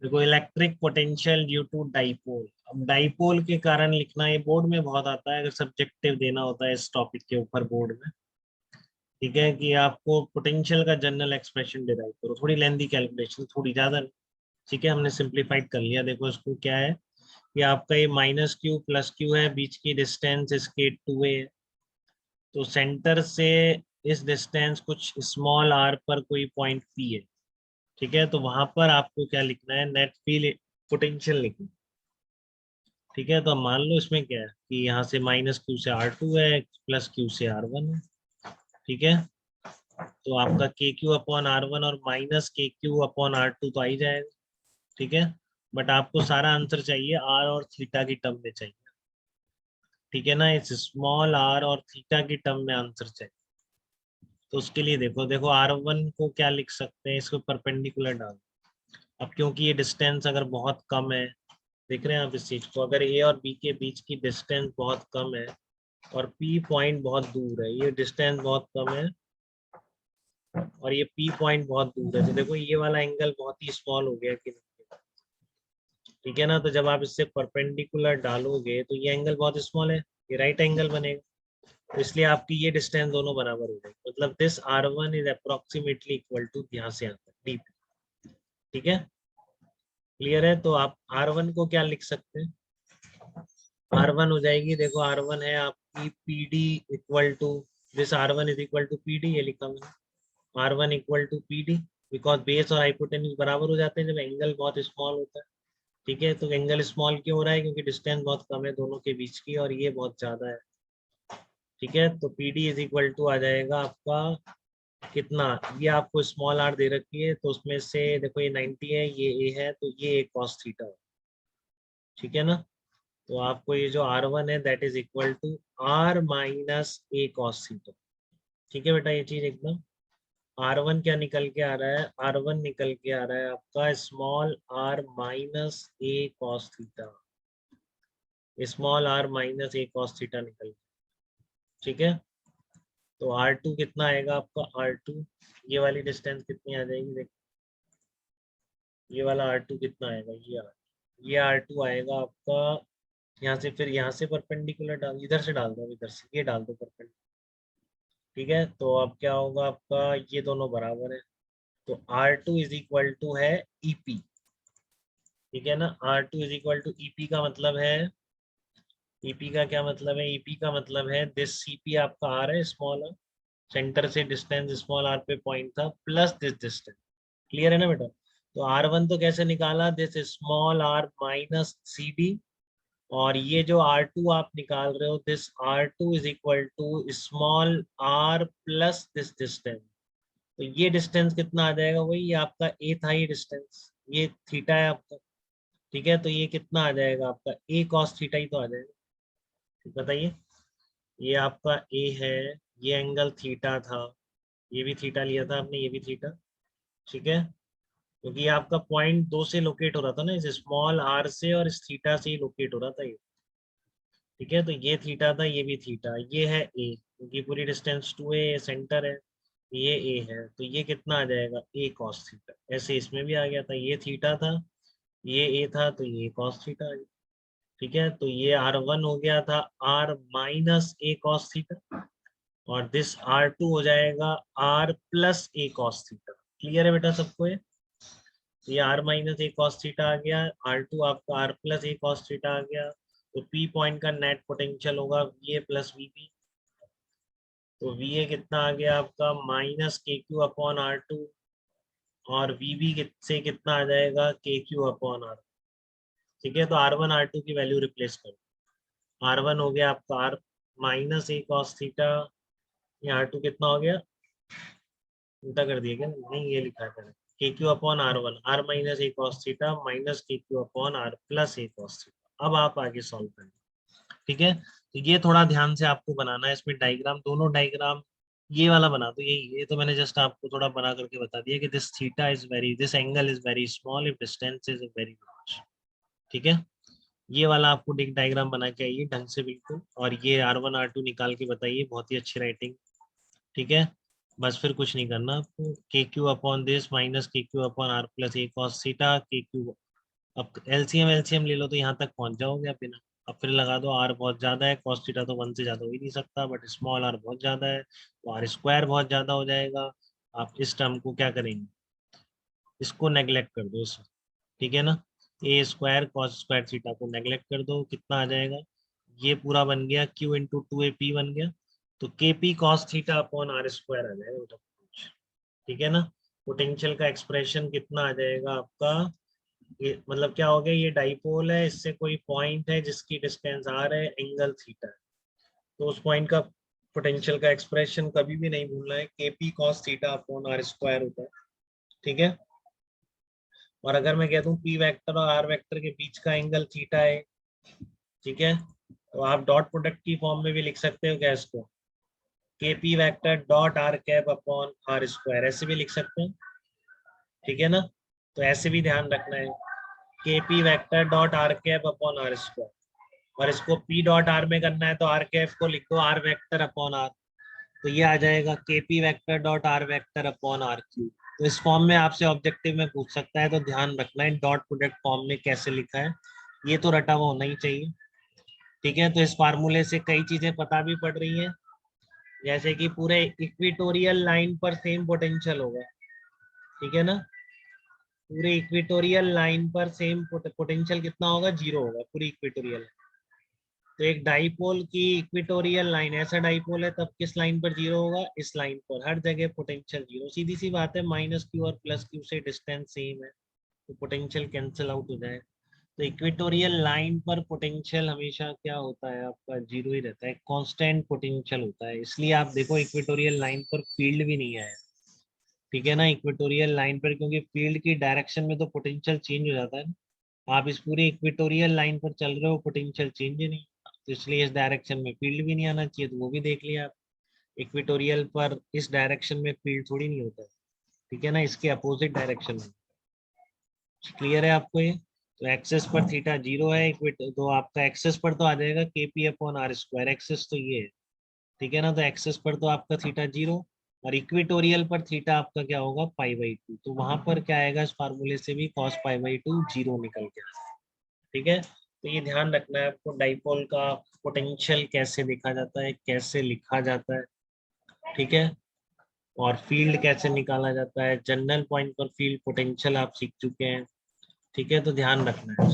देखो electric potential due to dipole. अब dipole के कारण लिखना ये बोर्ड में बहुत आता है, अगर सब्जेक्टिव देना होता है इस टॉपिक के ऊपर बोर्ड में। ठीक है कि आपको पोटेंशियल का जनरल एक्सप्रेशन डिराइव करो, थोड़ी लेंदी कैलकुलेशन, थोड़ी ज्यादा नहीं। ठीक है, हमने सिंप्लीफाइड कर लिया। देखो इसको क्या है कि आपका ये माइनस क्यू प्लस क्यू है, बीच की डिस्टेंस इसके 2a है। तो सेंटर से इस डिस्टेंस कुछ स्मॉल आर पर कोई पॉइंट पी है। ठीक है, तो वहां पर आपको क्या लिखना है, नेट फील्ड पोटेंशियल लिखना। ठीक है, तो अब मान लो इसमें क्या है कि यहाँ से माइनस क्यू से R2 है, प्लस क्यू से R1 है। ठीक है, तो आपका के क्यू अपॉन R1 और minus K Q upon R2 तो आ ही जाएगा। ठीक है, बट आपको सारा आंसर चाहिए आर और थीटा की टर्म में चाहिए। ठीक है ना, इस स्मॉल आर और थीटा की टर्म में आंसर चाहिए। तो उसके लिए देखो देखो R1 को क्या लिख सकते हैं, इसको परपेंडिकुलर डाल। अब क्योंकि ये डिस्टेंस अगर बहुत कम है, देख रहे हैं आप इस चीज को, अगर ए और बी के बीच की डिस्टेंस बहुत कम है और पी पॉइंट बहुत दूर है, ये डिस्टेंस बहुत कम है और ये पी पॉइंट बहुत दूर है, तो देखो ये वाला एंगल बहुत ही स्मॉल हो गया कि नहीं? ठीक है ना, तो जब आप इससे परपेंडिकुलर डालोगे तो ये एंगल बहुत स्मॉल है, ये राइट एंगल बनेगा। तो इसलिए आपकी ये डिस्टेंस दोनों बराबर हो जाएगी, मतलब this R1 is approximately equal to, यहाँ से यहाँ तक डी। ठीक है, क्लियर है। तो आप R1 को क्या लिख सकते हैं, R1 हो जाएगी, देखो R1 है आपकी P D equal to, this R1 is equal to P D, ये लिखा मैंने R1 equal to P D, because base और हाइपोटेन्यूज बराबर हो जाते हैं जब एंगल बहुत स्मॉल होता है। ठीक है, तो एंगल स्मॉल क्यों हो रहा है, क्योंकि डिस्टेंस बहुत कम है दोनों के बीच की और ये बहुत ज्यादा है। ठीक है, तो P D is equal to आ जाएगा आपका कितना, ये आपको स्मॉल आर दे रखी है तो उसमें से देखो ये 90 है, ये ए है, तो ये एक कॉस थीटा है। ठीक है ना, तो आपको ये जो R1 है that is equal to R minus A cos theta. ठीक है बेटा, ये चीज एकदम R1 क्या निकल के आ रहा है, R1 निकल के आ रहा है आपका स्मॉल r माइनस ए cos theta, small r minus ए कॉस थीटा निकल के। ठीक है, तो R2 कितना आएगा आपका, R2 ये वाली डिस्टेंस कितनी आ जाएगी, देखो ये वाला R2 कितना आएगा, ये R2 आएगा आपका, यहाँ से फिर यहाँ से परपेंडिकुलर डाल, इधर से डाल दो, इधर से ये डाल दो परपेंडिकुलर। ठीक है, तो अब क्या होगा आपका, ये दोनों बराबर है, तो R2 इज इक्वल टू है EP। ठीक है ना, R2 is equal to EP का मतलब है, EP का क्या मतलब है, EP का मतलब है दिस CP आपका R है, स्मॉल r, सेंटर से डिस्टेंस स्मॉल r पे पॉइंट था, प्लस दिस डिस्टेंस। क्लियर है ना बेटा, तो R1 तो कैसे निकाला, this small r minus CD, और ये जो R2 आप निकाल रहे हो, this R2 is equal to small r plus this distance. तो ये डिस्टेंस कितना आ जाएगा, वही आपका ए था, ये डिस्टेंस ये थीटा है आपका। ठीक है, तो ये कितना आ जाएगा आपका, ए कॉस थीटा ही तो आ जाएगा। ठीक, बताइए, ये आपका ए है, ये एंगल थीटा था, ये भी थीटा लिया था आपने, ये भी थीटा। ठीक है, क्योंकि ये आपका पॉइंट 2 से लोकेट हो रहा था ना, इस स्मॉल आर से और इस थीटा से ही लोकेट हो रहा था ये। ठीक है, तो ये थीटा था, ये भी थीटा, ये है ए, क्योंकि पूरी डिस्टेंस 2a सेंटर है, ये ए है, तो ये कितना आ जाएगा, ए कॉस थीटा। ऐसे इसमें भी आ गया था, ये थीटा था, ये ए था, तो ये कॉस थीटा आ गया। ठीक है, तो ये R1 हो गया था R माइनस ए कॉस थीटा, और दिस R2 हो जाएगा R plus A cos theta. Clear है बेटा सबको ये R माइनस ए कॉस थीटा आ गया, R2 आपका R plus A cos theta आ गया। तो P पॉइंट का नेट पोटेंशियल होगा VA प्लस VB, तो VA कितना आ गया आपका, minus K Q upon R2, और VB से कितना आ जाएगा, के क्यू अपॉन R। ठीक है, तो R1 R2 की वैल्यू रिप्लेस करो, R1 हो गया आपका R माइनस ए कॉस थीटा, ये R2 कितना हो गया, उल्टा कर दिया क्या, नहीं ये लिखा है K Q upon R1, R minus A cos theta minus K Q upon R plus A cos theta. अब आप आगे सॉल्व करें। ठीक है, तो ये थोड़ा ध्यान से आपको बनाना है, इसमें डायग्राम, दोनों डायग्राम ये वाला बना दो, ये तो मैंने जस्ट आपको थोड़ा बना करके बता दिया कि this theta is very, this angle is very small if distance is very large. ठीक है, ये वाला आपको एक डायग्राम बना के आइए ढंग से बिल्कुल, और ये R1 R2 निकाल के बताइए, बहुत ही अच्छी राइटिंग। ठीक है, बस फिर कुछ नहीं करना आपको, के Q upon this minus K Q upon R plus A cos theta, के क्यू अब एलसीएम ले लो तो यहाँ तक पहुंच जाओगे आप बिना। अब फिर लगा दो आर बहुत ज्यादा है, कॉस थीटा तो 1 से ज्यादा हो ही नहीं सकता, बट स्मॉल आर बहुत ज्यादा है तो आर स्क्वायर बहुत ज्यादा हो जाएगा। आप इस टर्म को क्या करेंगे, इसको नेग्लेक्ट कर दो इसमें, ठीक है ना। ए स्क्वायर कॉस स्क्वायर थीटा को नेग्लेक्ट कर दो, कितना आ जाएगा, ये पूरा बन गया क्यू इंटू 2 AP बन गया, तो K P cos theta upon R square आ जाएगा बेटा, ठीक है ना। पोटेंशियल का एक्सप्रेशन कितना आ जाएगा आपका, ये मतलब क्या हो गया, ये डाइपोल है, इससे कोई पॉइंट है जिसकी डिस्टेंस आर है, एंगल थीटा है, तो उस पॉइंट का पोटेंशियल का एक्सप्रेशन कभी भी नहीं भूलना है, K P cos theta upon R square होता है, ठीक है। और अगर मैं कह दूं पी वेक्टर और आर वेक्टर के बीच का एंगल थीटा है, ठीक है, तो आप डॉट प्रोडक्ट की फॉर्म में भी लिख सकते हो क्या इसको, K P vector dot R cap upon R square, ऐसे भी लिख सकते हैं, ठीक है ना। तो ऐसे भी ध्यान रखना है, K P vector dot R cap upon R square, और इसको पी डॉट आर में करना है तो आर कैप को लिख दो आर वेक्टर अपॉन आर, तो ये आ जाएगा K P vector dot R vector upon R cube. तो इस फॉर्म में आपसे ऑब्जेक्टिव में पूछ सकता है, तो ध्यान रखना है डॉट प्रोडक्ट फॉर्म में कैसे लिखा है, ये तो रटा हुआ होना ही चाहिए, ठीक है। तो इस फार्मूले से कई चीजें पता भी पड़ रही हैं, जैसे कि पूरे इक्वेटोरियल लाइन पर सेम पोटेंशियल होगा, ठीक है ना, पूरे इक्वेटोरियल लाइन पर सेम पोटेंशियल कितना होगा, 0 होगा पूरी इक्वेटोरियल। तो एक डाइपोल की इक्वेटोरियल लाइन, ऐसा डाइपोल है तब किस लाइन पर 0 होगा, इस लाइन पर, हर जगह पोटेंशियल 0, सीधी सी बात है, माइनस क्यू और प्लस क्यू से डिस्टेंस सेम है तो पोटेंशियल कैंसिल आउट हो जाए। तो इक्वेटोरियल लाइन पर पोटेंशियल हमेशा क्या होता है आपका, 0 ही रहता है, कांस्टेंट पोटेंशियल होता है, इसलिए आप देखो इक्वेटोरियल लाइन पर फील्ड भी नहीं है, ठीक है ना, इक्वेटोरियल लाइन पर, क्योंकि फील्ड की डायरेक्शन में तो पोटेंशियल चेंज हो जाता है ना, आप इस पूरी इक्वेटोरियल लाइन पर चल रहे हो, पोटेंशियल चेंज ही नहीं, तो इसलिए इस डायरेक्शन में फील्ड भी नहीं आना चाहिए, तो वो भी देख लिया आप, इक्वेटोरियल पर इस डायरेक्शन में फील्ड थोड़ी नहीं होता है, ठीक है ना, इसके अपोजिट डायरेक्शन में। क्लियर है आपको ये। तो एक्सेस पर थीटा 0 है, तो आपका एक्सेस पर तो आ जाएगा K P upon R square, axis तो ये है, ठीक है ना, तो एक्सेस पर तो आपका थीटा 0, और इक्वेटोरियल पर थीटा आपका क्या होगा, π/2, तो वहां पर क्या आएगा, इस फार्मूले से भी cos π/2 0 निकल के आएगा, ठीक है। तो ये ध्यान रखना है आपको, डाइपोल का पोटेंशियल कैसे देखा जाता है, कैसे लिखा जाता है, ठीक है, और फील्ड कैसे निकाला जाता है, जनरल पॉइंट पर फील्ड पोटेंशियल आप सीख चुके हैं, ठीक है, तो ध्यान रखना है।